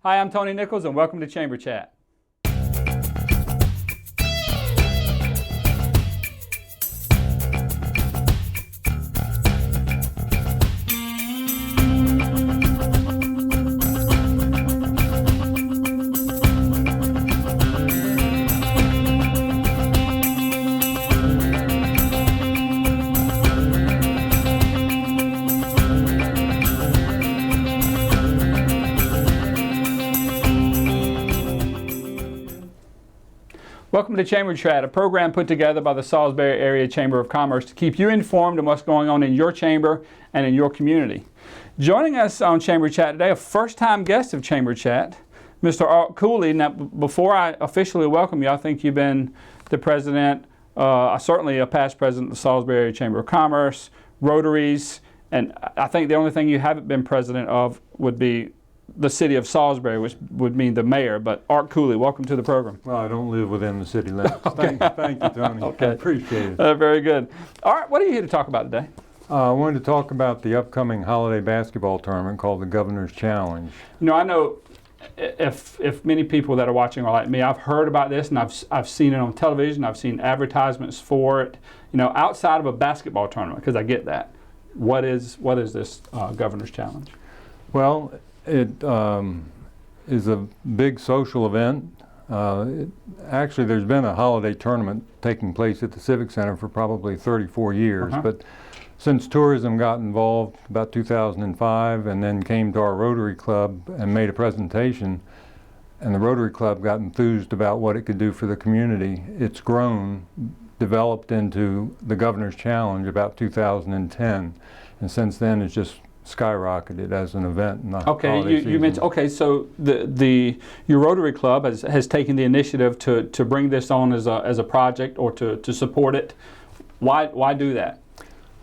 Hi, I'm Tony Nichols, and welcome to Chamber Chat. Welcome to Chamber Chat, a program put together by the Salisbury Area Chamber of Commerce to keep you informed on what's going on in your chamber and in your community. Joining us on Chamber Chat today, a first-time guest of Chamber Chat, Mr. Cooley. Now, before I officially welcome you, I think you've been the president, certainly a past president of the Salisbury Area Chamber of Commerce, Rotaries, and I think the only thing you haven't been president of would be the city of Salisbury, which would mean the mayor. But Art Cooley, welcome to the program. Well, I don't live within the city limits. Okay. Thank you, Tony. Okay. I appreciate it. Very good. Art, what are you here to talk about today? I wanted to talk about the upcoming holiday basketball tournament called the Governor's Challenge. You know, I know if many people that are watching are like me, I've heard about this and I've seen it on television. I've seen advertisements for it. You know, outside of a basketball tournament, because I get that. What is this Governor's Challenge? Well, it is a big social event. Actually, there's been a holiday tournament taking place at the Civic Center for probably 34 years. But since tourism got involved about 2005 and then came to our Rotary Club and made a presentation, and the Rotary Club got enthused about what it could do for the community, it's grown, developed into the Governor's Challenge about 2010. And since then, it's just skyrocketed as an event in the holiday season. You mentioned, so your Rotary Club has taken the initiative to bring this on as a project or to support it. Why do that?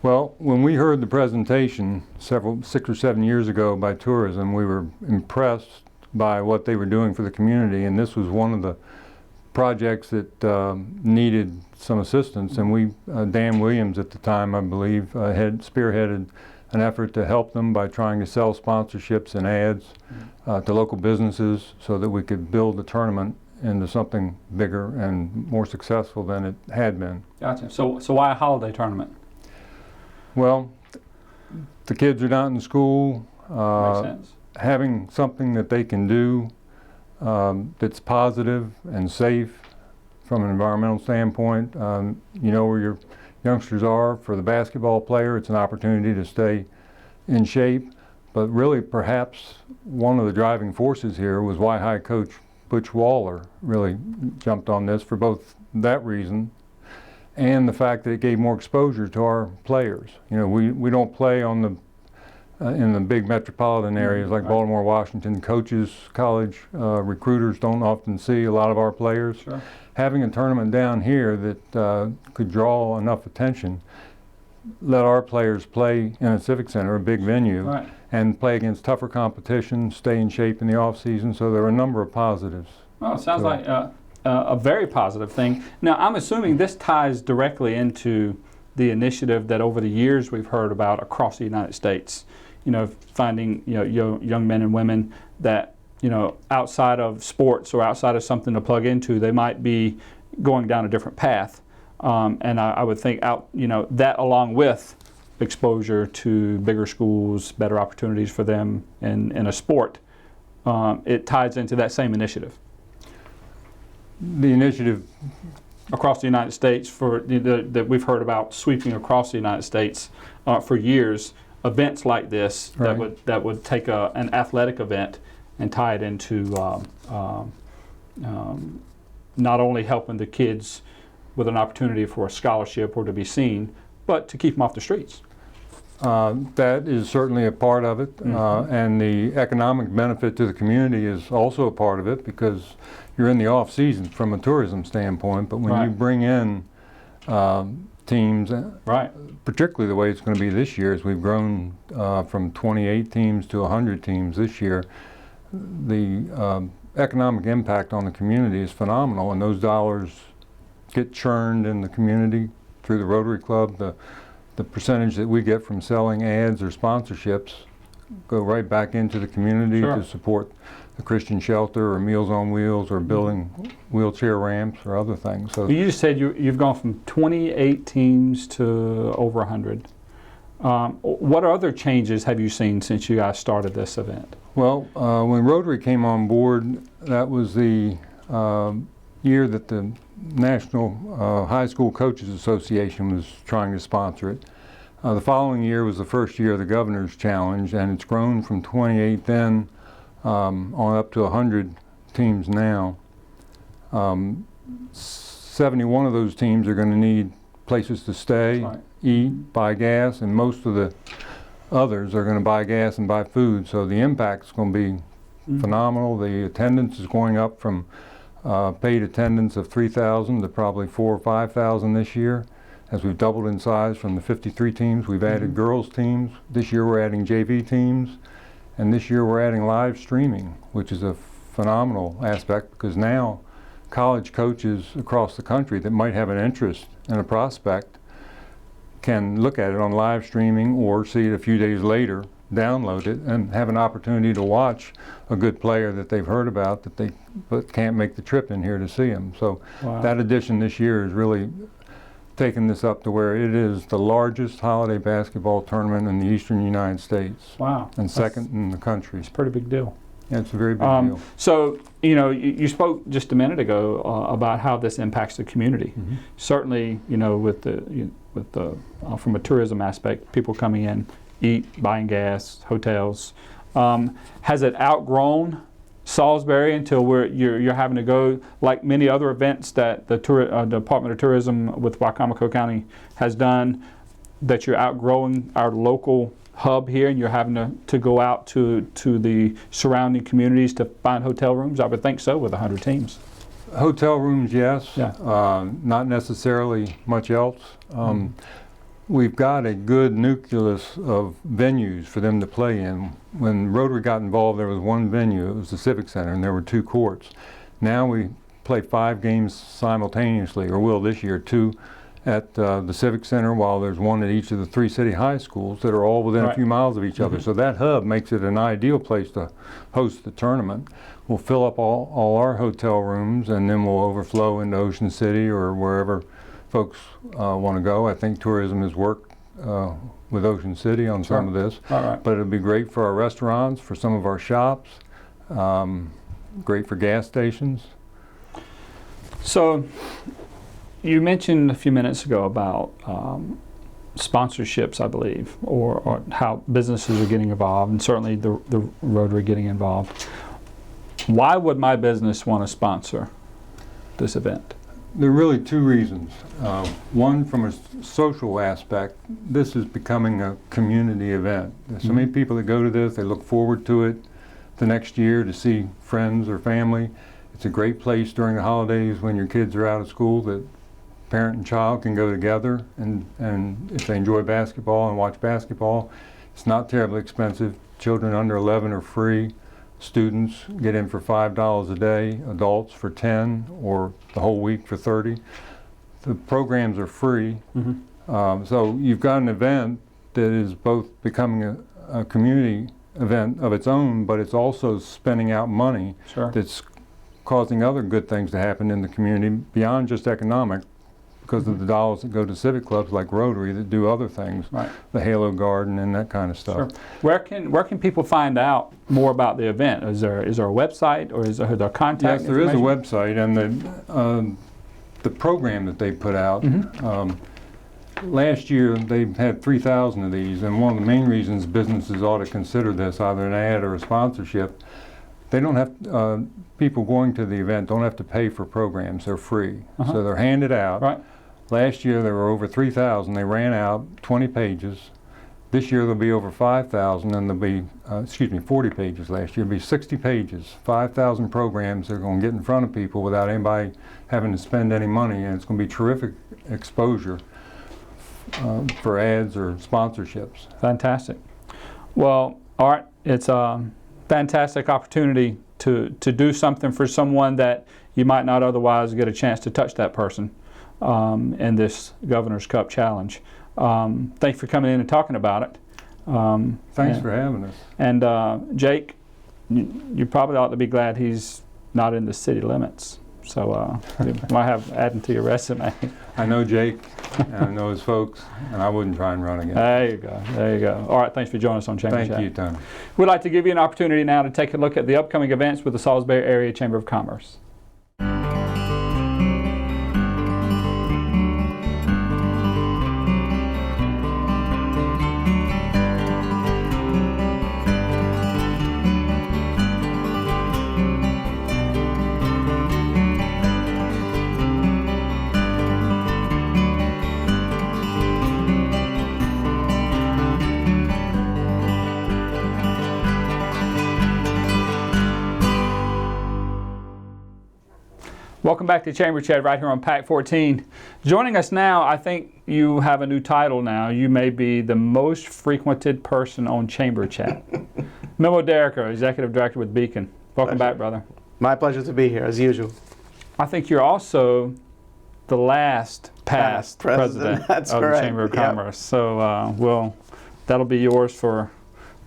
Well, when we heard the presentation 6 or 7 years ago by tourism, we were impressed by what they were doing for the community, and this was one of the projects that needed some assistance, and Dan Williams at the time, I believe, had spearheaded an effort to help them by trying to sell sponsorships and ads to local businesses so that we could build the tournament into something bigger and more successful than it had been. Gotcha. So why a holiday tournament? Well, the kids are not in school. Makes sense. Having something that they can do that's positive and safe from an environmental standpoint. You know where your youngsters are. For the basketball player, it's an opportunity to stay in shape. But really, perhaps one of the driving forces here was why High Coach Butch Waller really jumped on this for both that reason and the fact that it gave more exposure to our players. You know, we don't play on the in the big metropolitan areas like Baltimore, Washington. Coaches, college recruiters don't often see a lot of our players. Sure. Having a tournament down here that could draw enough attention, let our players play in a Civic Center, a big venue, and play against tougher competition, stay in shape in the off season. So there are a number of positives. Well, it sounds like a very positive thing. Now, I'm assuming this ties directly into the initiative that over the years we've heard about across the United States. You know, finding young men and women that outside of sports or outside of something to plug into, they might be going down a different path. And I would think that along with exposure to bigger schools, better opportunities for them in a sport, it ties into that same initiative. The initiative across the United States that we've heard about sweeping across the United States for years, events like this that would take an athletic event and tie it into not only helping the kids with an opportunity for a scholarship or to be seen, but to keep them off the streets. That is certainly a part of it, and the economic benefit to the community is also a part of it because you're in the off season from a tourism standpoint, but when you bring in teams, particularly the way it's going to be this year, as we've grown from 28 teams to 100 teams this year, the economic impact on the community is phenomenal, and those dollars get churned in the community through the Rotary Club. The percentage that we get from selling ads or sponsorships go right back into the community to support a Christian shelter or Meals on Wheels or building wheelchair ramps or other things. So You just said you've gone from 28 teams to over 100. What other changes have you seen since you guys started this event? well, when Rotary came on board, that was the year that the National High School Coaches Association was trying to sponsor it. The following year was the first year of the Governor's Challenge, and it's grown from 28 then on up to 100 teams now. 71 of those teams are going to need places to stay, Right. eat, buy gas, and most of the others are going to buy gas and buy food. So the impact's going to be phenomenal. The attendance is going up from paid attendance of 3,000 to probably 4,000 or 5,000 this year, as we've doubled in size from the 53 teams. We've added girls teams. This year we're adding JV teams, and this year we're adding live streaming, which is a phenomenal aspect, because now college coaches across the country that might have an interest in a prospect can look at it on live streaming or see it a few days later, download it, and have an opportunity to watch a good player that they've heard about but can't make the trip in here to see him. So Wow. that addition this year has really taken this up to where it is the largest holiday basketball tournament in the eastern United States, Wow. and second in the country. It's a pretty big deal. Yeah, it's a very big deal. So, you spoke just a minute ago about how this impacts the community. Certainly, with the from a tourism aspect, people coming in, eat, buying gas, hotels. Has it outgrown Salisbury until you're having to go, like many other events that the Department of Tourism with Wicomico County has done, that you're outgrowing our local hub here and you're having to go out to the surrounding communities to find hotel rooms? I would think so with 100 teams. Hotel rooms, yes. Yeah. Not necessarily much else. We've got a good nucleus of venues for them to play in. When Rotary got involved, there was one venue. It was the Civic Center, and there were 2 courts. Now we play 5 games simultaneously, or will this year, 2 at the Civic Center, while there's 1 at each of the 3 city high schools that are all within a Right. few miles of each other. So that hub makes it an ideal place to host the tournament. We'll fill up all our hotel rooms, and then we'll overflow into Ocean City or wherever folks want to go. I think tourism has worked with Ocean City on some of this, All right. but it'll be great for our restaurants, for some of our shops, great for gas stations. So, you mentioned a few minutes ago about sponsorships, I believe, or how businesses are getting involved, and certainly the Rotary getting involved. Why would my business want to sponsor this event? There are really 2 reasons. One, from a social aspect, this is becoming a community event. There's so many people that go to this, they look forward to it the next year to see friends or family. It's a great place during the holidays when your kids are out of school that parent and child can go together, and if they enjoy basketball and watch basketball, it's not terribly expensive. Children under 11 are free. Students get in for $5 a day, adults for 10, or the whole week for 30. The programs are free. So you've got an event that is both becoming a community event of its own, but it's also spending out money Sure. that's causing other good things to happen in the community beyond just economic, because of the dollars that go to civic clubs like Rotary that do other things, Right. the Halo Garden and that kind of stuff. Sure. Where can people find out more about the event? Is there a website, or is there contact? Yes, there is a information? website, and the program that they put out. Last year they had 3,000 of these, and one of the main reasons businesses ought to consider this, either an ad or a sponsorship, they don't have people going to the event don't have to pay for programs. They're free, so they're handed out. Right. Last year there were over 3,000. They ran out 20 pages. This year there'll be over 5,000, and there'll be 40 pages. Last year there'll be 60 pages, 5,000 programs that are going to get in front of people without anybody having to spend any money, and it's going to be terrific exposure for ads or sponsorships. Fantastic. Well, Art, it's a fantastic opportunity to do something for someone that you might not otherwise get a chance to touch that person in this Governor's Cup Challenge. Thanks for coming in and talking about it. Thanks for having us. And Jake, you probably ought to be glad he's not in the city limits. So you might have adding to your resume. I know Jake, and I know his folks, and I wouldn't try and run again. There you go. There you go. All right, thanks for joining us on Chamber Chat. Thank you, Tony. We'd like to give you an opportunity now to take a look at the upcoming events with the Salisbury Area Chamber of Commerce. Welcome back to Chamber Chat right here on PAC 14. Joining us now, I think you have a new title now. You may be the most frequented person on Chamber Chat. Memo Diriker, Executive Director with Beacon. Welcome back, brother. My pleasure to be here, as usual. I think you're also the last past president of the Chamber of Commerce. So that'll be yours for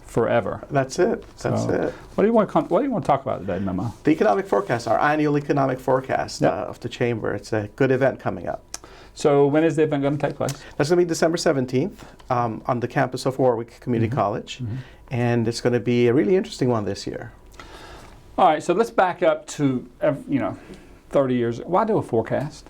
forever. That's it. That's it. What do you want to talk about today, Memo? The economic forecast, our annual economic forecast of the Chamber. It's a good event coming up. So when is the event going to take place? That's going to be December 17th on the campus of Warwick Community College. And it's going to be a really interesting one this year. All right, so let's back up to 30 years. Why do a forecast?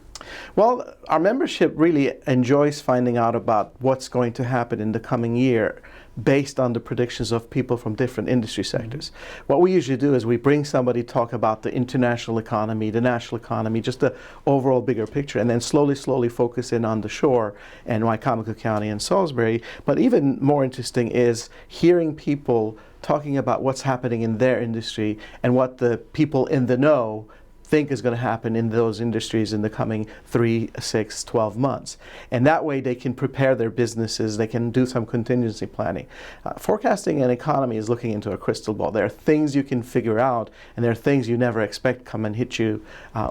Well, our membership really enjoys finding out about what's going to happen in the coming year based on the predictions of people from different industry sectors. What we usually do is we bring somebody to talk about the international economy, the national economy, just the overall bigger picture, and then slowly focus in on the shore and Wycomico County and Salisbury. But even more interesting is hearing people talking about what's happening in their industry and what the people in the know think is going to happen in those industries in the coming 3, 6, 12 months. And that way they can prepare their businesses, they can do some contingency planning. Forecasting an economy is looking into a crystal ball. There are things you can figure out, and there are things you never expect come and hit you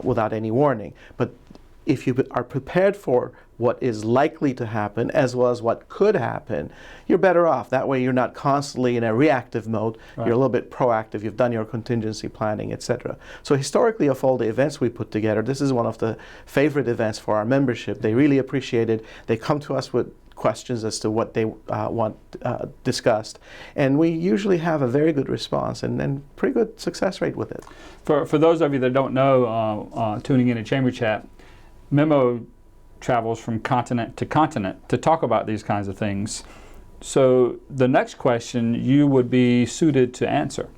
without any warning. But if you are prepared for what is likely to happen as well as what could happen, you're better off. That way you're not constantly in a reactive mode. Right. You're a little bit proactive. You've done your contingency planning, etc. So historically, of all the events we put together, this is one of the favorite events for our membership. They really appreciate it. They come to us with questions as to what they want discussed. And we usually have a very good response and pretty good success rate with it. For those of you that don't know, tuning in to Chamber Chat, Memo travels from continent to talk about these kinds of things. So the next question you would be suited to answer.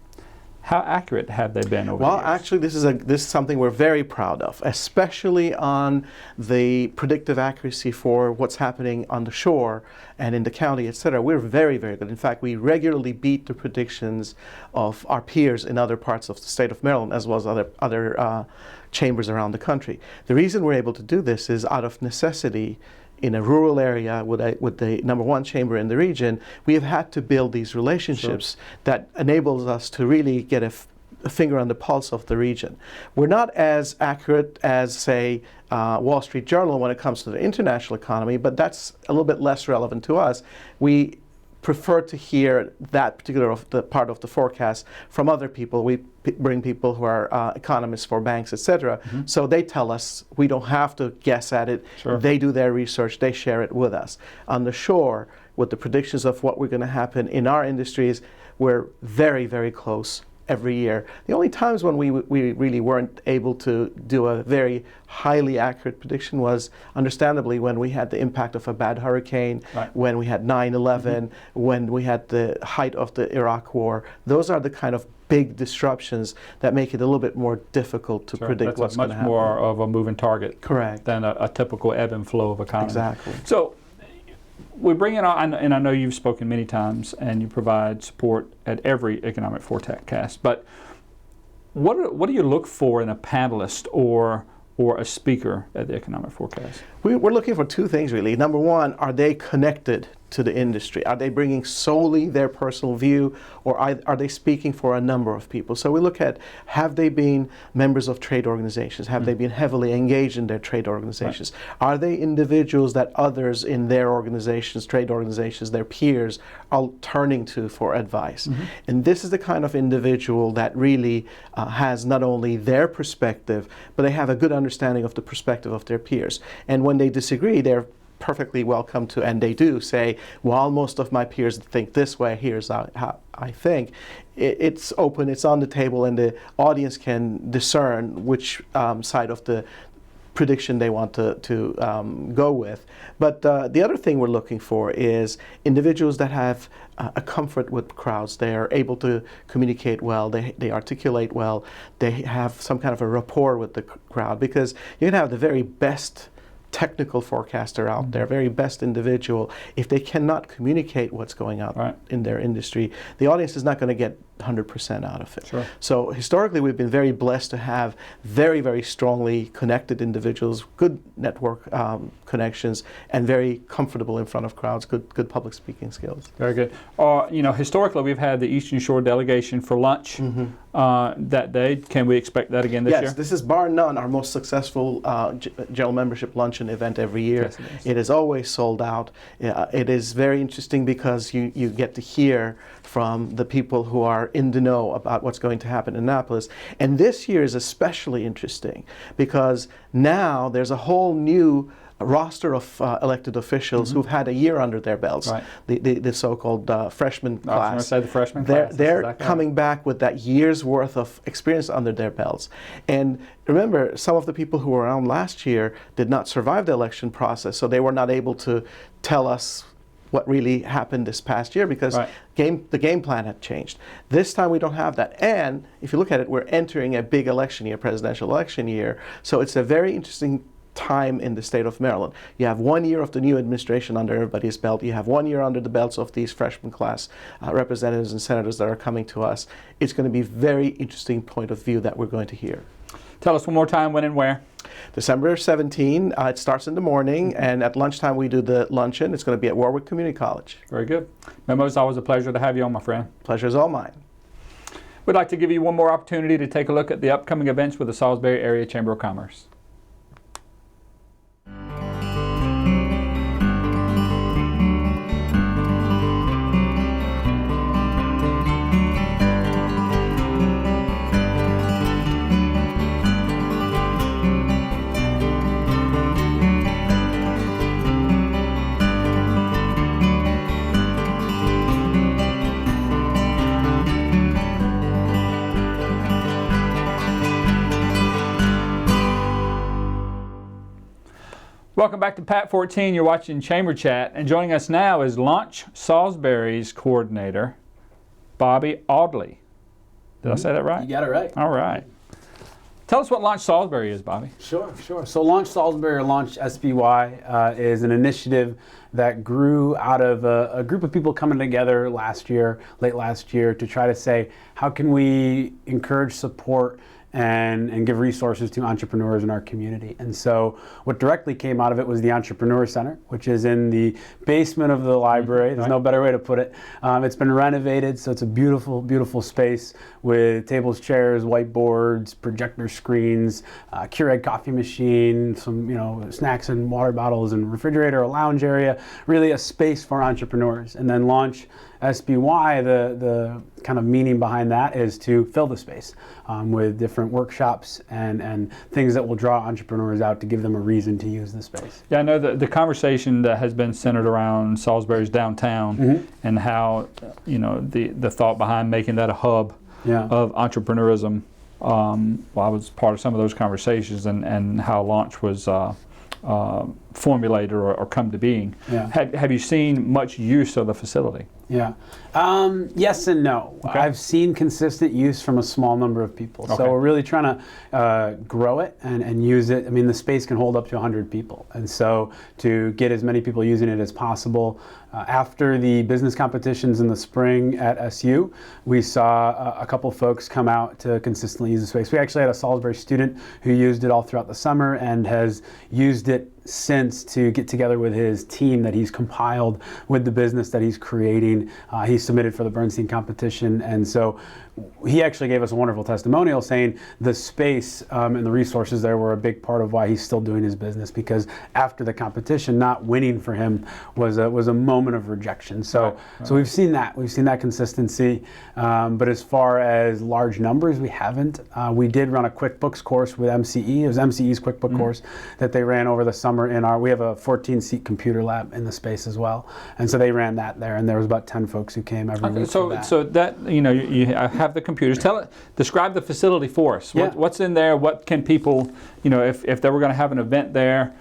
How accurate have they been over the years? Well, actually, this is something we're very proud of, especially on the predictive accuracy for what's happening on the shore and in the county, etc. We're very, very good. In fact, we regularly beat the predictions of our peers in other parts of the state of Maryland, as well as other chambers around the country. The reason we're able to do this is out of necessity. In a rural area with the #1 chamber in the region, we have had to build these relationships that enables us to really get a finger on the pulse of the region. We're not as accurate as, say, Wall Street Journal when it comes to the international economy, but that's a little bit less relevant to us. We prefer to hear that particular part of the forecast from other people. We bring people who are economists for banks, etc. So they tell us. We don't have to guess at it. Sure. They do their research. They share it with us. On the shore, with the predictions of what we're going to happen in our industries, we're very, very close every year. The only times when we really weren't able to do a very highly accurate prediction was, understandably, when we had the impact of a bad hurricane, right. When we had 9/11, when we had the height of the Iraq War. Those are the kind of big disruptions that make it a little bit more difficult to predict what's going to happen. Much more of a moving target. Correct. Than a typical ebb and flow of economy. Exactly. So we bring in, and I know you've spoken many times, and you provide support at every economic forecast. But what do you look for in a panelist or a speaker at the economic forecast? We're looking for two things really. Number one, are they connected to the industry? Are they bringing solely their personal view, or are they speaking for a number of people? So we look at, have they been members of trade organizations? Have they been heavily engaged in their trade organizations? Right. Are they individuals that others in their organizations, trade organizations, their peers, are turning to for advice? And this is the kind of individual that really has not only their perspective, but they have a good understanding of the perspective of their peers. And when they disagree, they're perfectly welcome to, and they do, say, while most of my peers think this way, here's how I think. It's open, it's on the table, and the audience can discern which side of the prediction they want to go with. But the other thing we're looking for is individuals that have a comfort with crowds. They are able to communicate well, they articulate well, they have some kind of a rapport with the crowd, because you can have the very best technical forecaster out there, very best individual. If they cannot communicate what's going on in their industry, the audience is not going to get 100% out of it. Sure. So historically, we've been very blessed to have very, very strongly connected individuals, good network connections, and very comfortable in front of crowds, good public speaking skills. Very good. Historically, we've had the Eastern Shore delegation for lunch that day. Can we expect that again this year? Yes, this is bar none our most successful general membership luncheon event every year. Yes, it is always sold out. It is very interesting because you get to hear from the people who are in the know about what's going to happen in Annapolis. And this year is especially interesting because now there's a whole new roster of elected officials who've had a year under their belts, the so-called freshman class. I was going to say the freshman class. They're coming back with that year's worth of experience under their belts. And remember, some of the people who were around last year did not survive the election process, so they were not able to tell us what really happened this past year because the game plan had changed. This time we don't have that. And if you look at it, we're entering a big election year, presidential election year. So it's a very interesting time in the state of Maryland. You have 1 year of the new administration under everybody's belt. You have 1 year under the belts of these freshman class representatives and senators that are coming to us. It's going to be a very interesting point of view that we're going to hear. Tell us one more time when and where. December 17, it starts in the morning, and at lunchtime we do the luncheon. It's going to be at Warwick Community College. Very good. Memo, it's always a pleasure to have you on, my friend. Pleasure is all mine. We'd like to give you one more opportunity to take a look at the upcoming events with the Salisbury Area Chamber of Commerce. Welcome back to Pat 14. You're watching Chamber Chat, and joining us now is Launch Salisbury's coordinator, Bobby Audley. Did I say that right? You got it right. All right. Tell us what Launch Salisbury is, Bobby. Sure. So Launch Salisbury, or Launch SBY, is an initiative that grew out of a group of people coming together late last year, to try to say, how can we encourage, support, and give resources to entrepreneurs in our community. And so what directly came out of it was the Entrepreneur Center, which is in the basement of the library. There's no better way to put it. It's been renovated, so it's a beautiful, beautiful space with tables, chairs, whiteboards, projector screens, Keurig coffee machine, some snacks and water bottles, and refrigerator, a lounge area, really a space for entrepreneurs. And then Launch SBY, the kind of meaning behind that is to fill the space with different workshops and things that will draw entrepreneurs out to give them a reason to use the space. Yeah, I know the conversation that has been centered around Salisbury's downtown and how, the thought behind making that a hub of entrepreneurism. I was part of some of those conversations and how Launch was formulated or come to being. Yeah. Have you seen much use of the facility? Yeah. Yes and no. Okay. I've seen consistent use from a small number of people. Okay. So we're really trying to grow it and use it. I mean, the space can hold up to 100 people. And so to get as many people using it as possible, After the business competitions in the spring at SU, we saw a couple folks come out to consistently use the space. We actually had a Salisbury student who used it all throughout the summer and has used it since to get together with his team that he's compiled with the business that he's creating. He submitted for the Bernstein competition, and so he actually gave us a wonderful testimonial saying the space and the resources there were a big part of why he's still doing his business, because after the competition, not winning for him was a moment of rejection. So so we've seen that consistency, but as far as large numbers, we haven't. We did run a QuickBooks course with MCE. It was MCE's QuickBooks course that they ran over the summer we have a 14-seat computer lab in the space as well, and so they ran that there, and there was about 10 folks who came every week. So that you have the computers. Describe the facility for us. Yeah. What's in there? What can people, if they were going to have an event there,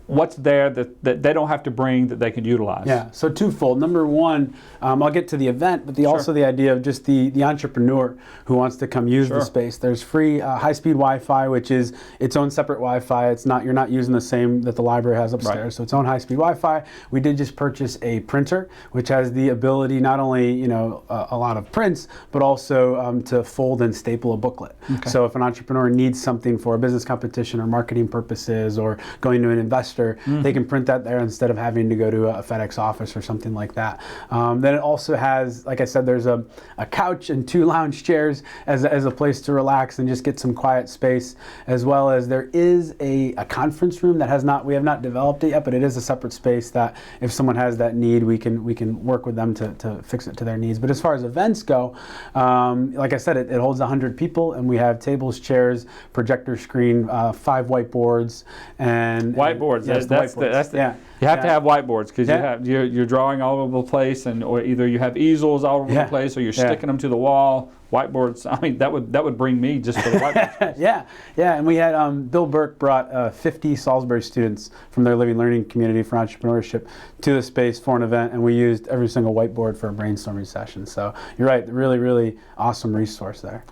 what's there that they don't have to bring that they can utilize? Yeah, so twofold. Number one, I'll get to the event, but also the idea of just the entrepreneur who wants to come use the space. There's free high-speed Wi-Fi, which is its own separate Wi-Fi. You're not using the same that the library has upstairs, so its own high-speed Wi-Fi. We did just purchase a printer, which has the ability not only a lot of prints, but also to fold and staple a booklet. Okay. So if an entrepreneur needs something for a business competition or marketing purposes or going to an investor, they can print that there instead of having to go to a FedEx office or something like that. Then it also has, like I said, there's a couch and 2 lounge chairs as a place to relax and just get some quiet space, as well as there is a conference room that we have not developed it yet, but it is a separate space that if someone has that need, we can work with them to fix it to their needs. But as far as events go, like I said, it holds 100 people, and we have tables, chairs, projector screen, 5 whiteboards, and whiteboards. Yes, you have to have whiteboards because you're drawing all over the place, or either you have easels all over the place, or you're sticking them to the wall. Whiteboards. I mean, that would bring me just for the whiteboards. yeah. And we had Bill Burke brought 50 Salisbury students from their living learning community for entrepreneurship to the space for an event, and we used every single whiteboard for a brainstorming session. So you're right, really, really awesome resource there.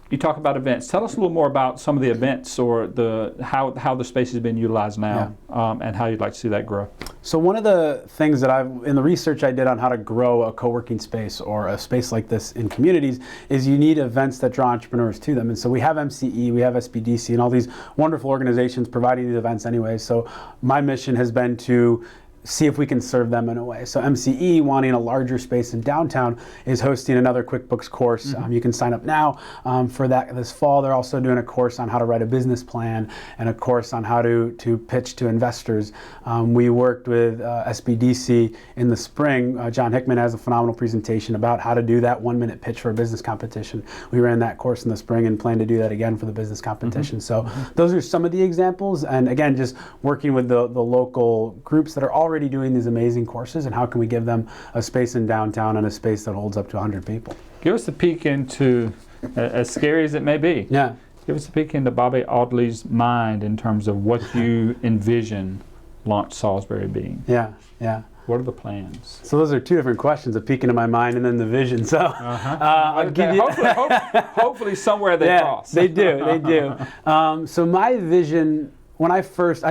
You talk about events. Tell us a little more about some of the events or how the space has been utilized now, and how you'd like to see that grow. So one of the things that in the research I did on how to grow a co-working space or a space like this in communities is you need events that draw entrepreneurs to them. And so we have MCE, we have SBDC, and all these wonderful organizations providing these events anyway. So my mission has been to see if we can serve them in a way. So MCE, wanting a larger space in downtown, is hosting another QuickBooks course. You can sign up now for that this fall. They're also doing a course on how to write a business plan and a course on how to pitch to investors. We worked with SBDC in the spring. John Hickman has a phenomenal presentation about how to do that 1-minute pitch for a business competition. We ran that course in the spring and plan to do that again for the business competition. So those are some of the examples. And again, just working with the local groups that are already doing these amazing courses, and how can we give them a space in downtown and a space that holds up to 100 people. Give us a peek into, as scary as it may be, give us a peek into Bobby Audley's mind in terms of what you envision Launch Salisbury being. Yeah. What are the plans? So those are 2 different questions, a peek into my mind and then the vision. So I'll give you... hopefully somewhere they cross. They do. So my vision... When I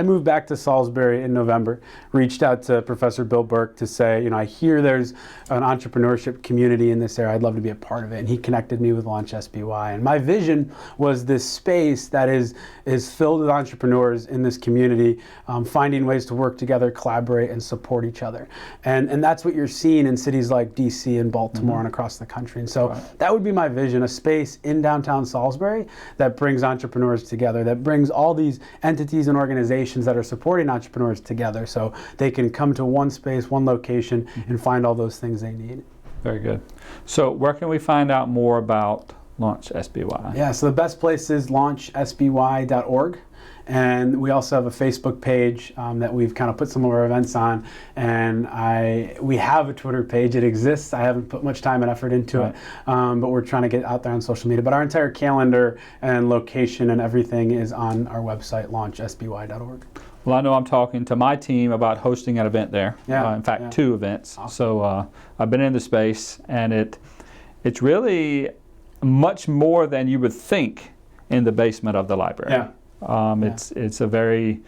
moved back to Salisbury in November, reached out to Professor Bill Burke to say, I hear there's an entrepreneurship community in this area. I'd love to be a part of it. And he connected me with Launch SBY. And my vision was this space that is filled with entrepreneurs in this community, finding ways to work together, collaborate, and support each other. And that's what you're seeing in cities like DC and Baltimore and across the country. And so that would be my vision, a space in downtown Salisbury that brings entrepreneurs together, that brings all these entities and organizations that are supporting entrepreneurs together so they can come to one space, one location, and find all those things they need. Very good. So where can we find out more about Launch SBY? Yeah, so the best place is launchsby.org. And we also have a Facebook page that we've kind of put some of our events on. And we have a Twitter page. It exists. I haven't put much time and effort into it, but we're trying to get out there on social media. But our entire calendar and location and everything is on our website, launchsby.org. Well, I know I'm talking to my team about hosting an event there. In fact, 2 events. Awesome. So I've been in the space, and it's really much more than you would think in the basement of the library. It's a very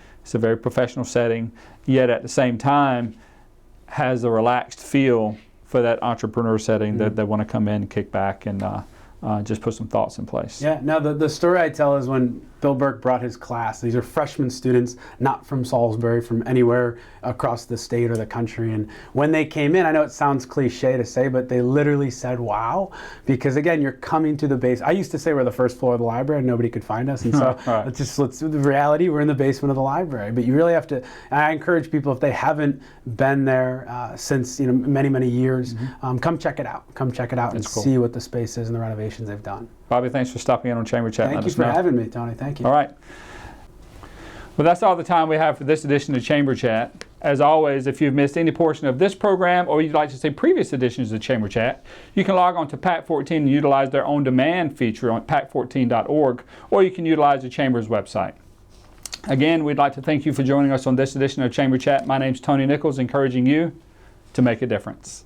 professional setting, yet at the same time, has a relaxed feel for that entrepreneur setting that they want to come in, kick back, and just put some thoughts in place. Yeah, no, the story I tell is when Bill Burke brought his class. These are freshman students, not from Salisbury, from anywhere across the state or the country. And when they came in, I know it sounds cliche to say, but they literally said, wow, because again, you're coming to the base. I used to say we're the first floor of the library and nobody could find us. And so let's the reality, we're in the basement of the library. But you really have to, I encourage people, if they haven't been there since many, many years, come check it out. Come check it out and see what the space is and the renovations they've done. Bobby, thanks for stopping in on Chamber Chat. Thank you for having me, Tony. Thank you. All right. Well, that's all the time we have for this edition of Chamber Chat. As always, if you've missed any portion of this program or you'd like to see previous editions of Chamber Chat, you can log on to PAC14 and utilize their on-demand feature on pac14.org, or you can utilize the Chamber's website. Again, we'd like to thank you for joining us on this edition of Chamber Chat. My name's Tony Nichols, encouraging you to make a difference.